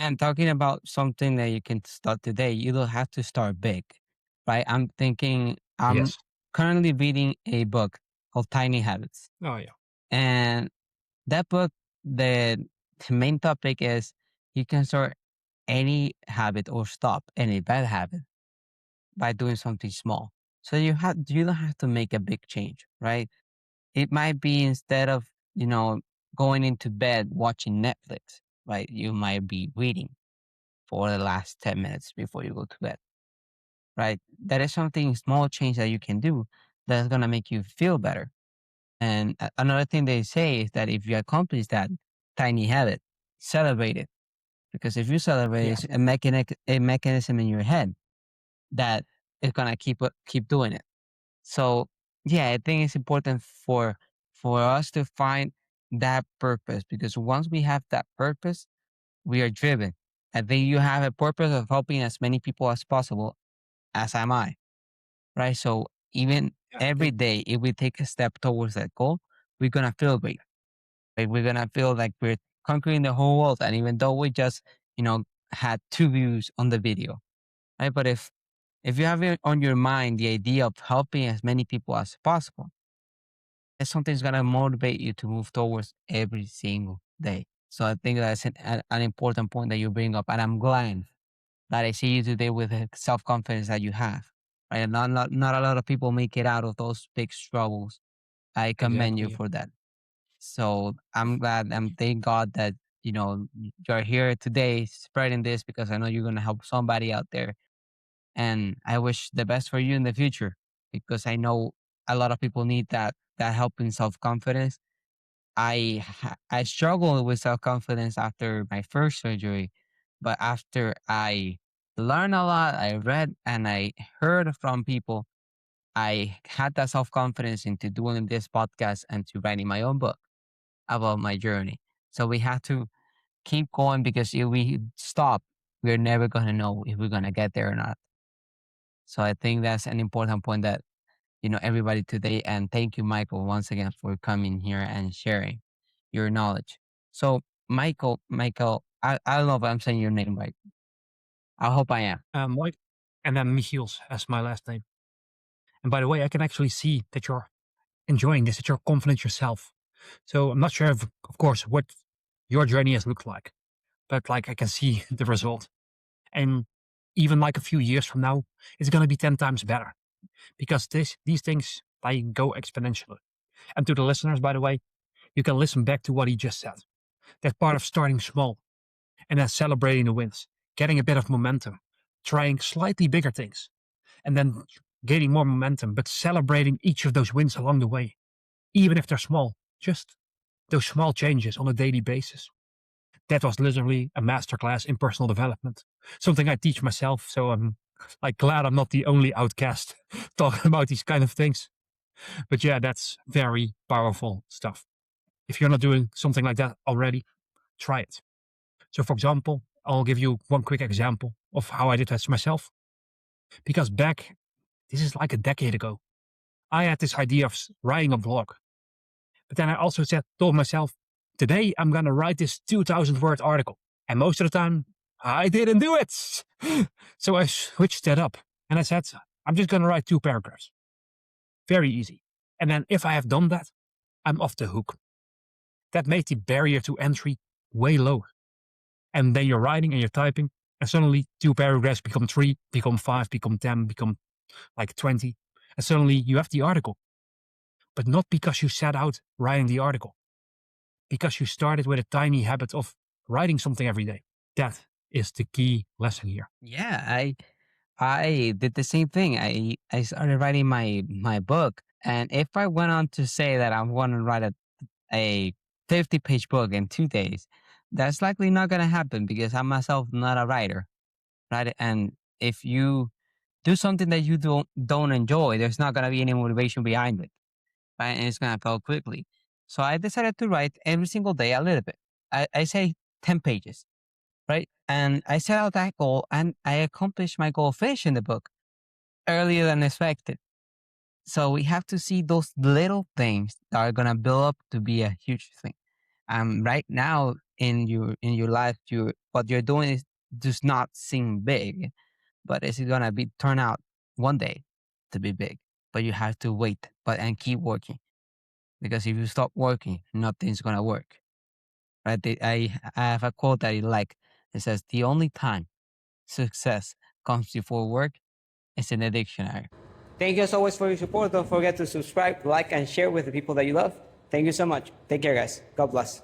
And talking about something that you can start today, you don't have to start big, right? I'm Yes. currently reading a book called Tiny Habits. Oh, yeah. And that book, the, the main topic is you can start any habit or stop any bad habit by doing something small. So you don't have to make a big change, right? It might be instead of, going into bed watching Netflix, right? You might be reading for the last 10 minutes before you go to bed, right? That is something small change that you can do that's going to make you feel better. And another thing they say is that if you accomplish that tiny habit, celebrate it. Because if you celebrate, it's Yes. a mechanism in your head that is going to keep doing it. So yeah, I think it's important for us to find that purpose, because once we have that purpose, we are driven. I think you have a purpose of helping as many people as possible, as am I, right? So even Yeah. every day, if we take a step towards that goal, we're gonna feel great. Like we're gonna feel like we're conquering the whole world. And even though we just, you know, had 2 views on the video, right? But if you have it on your mind the idea of helping as many people as possible, it's something that's gonna motivate you to move towards every single day. So I think that's an important point that you bring up, and I'm glad that I see you today with the self confidence that you have. Right, and not a lot of people make it out of those big struggles. I commend you Exactly. Yeah. for that. So I'm glad. Thank God that you're here today spreading this, because I know you're gonna help somebody out there, and I wish the best for you in the future, because I know a lot of people need that help in self confidence. I struggled with self confidence after my first surgery, but after I learned a lot, I read and I heard from people, I had that self confidence into doing this podcast and to writing my own book about my journey. So we have to keep going, because if we stop, we're never gonna know if we're gonna get there or not. So I think that's an important point that everybody today. And thank you, Michael, once again for coming here and sharing your knowledge. So, Michael, I don't know if I'm saying your name right. I hope I am. Mike, and then Michiels as my last name. And by the way, I can actually see that you're enjoying this, that you're confident yourself. So I'm not sure, of course, what your journey has looked like, but like I can see the result. And even like a few years from now, it's going to be 10 times better because these things like go exponentially. And to the listeners, by the way, you can listen back to what he just said. That part of starting small and then celebrating the wins, getting a bit of momentum, trying slightly bigger things, and then gaining more momentum, but celebrating each of those wins along the way, even if they're small, just those small changes on a daily basis. That was literally a masterclass in personal development, something I teach myself. So I'm like glad I'm not the only outcast talking about these kind of things. But yeah, that's very powerful stuff. If you're not doing something like that already, try it. So, for example, I'll give you one quick example of how I did that myself. Because this is like a decade ago, I had this idea of writing a blog. But then I also told myself, today I'm going to write this 2,000 word article. And most of the time, I didn't do it. So I switched that up and I said, I'm just going to write 2 paragraphs. Very easy. And then if I have done that, I'm off the hook. That made the barrier to entry way lower. And then you're writing and you're typing, and suddenly 2 paragraphs become 3, become 5, become 10, become like 20. And suddenly you have the article, but not because you set out writing the article, because you started with a tiny habit of writing something every day. That is the key lesson here. Yeah, I did the same thing. I started writing my book, and if I went on to say that I'm going to write a 50-page book in 2 days, that's likely not going to happen, because I'm myself not a writer, right? And if you do something that you don't enjoy, there's not going to be any motivation behind it, right? And it's going to fail quickly. So I decided to write every single day a little bit. I say 10 pages, right? And I set out that goal, and I accomplished my goal, finishing the book earlier than expected. So we have to see those little things that are going to build up to be a huge thing. Right now, in your life, you what you're doing is does not seem big, but it's gonna be turn out one day to be big. But you have to wait, but and keep working, because if you stop working, nothing's gonna work. Right? I have a quote that I like. It says, "The only time success comes before work is in the dictionary." Thank you as always for your support. Don't forget to subscribe, like, and share with the people that you love. Thank you so much. Take care, guys. God bless.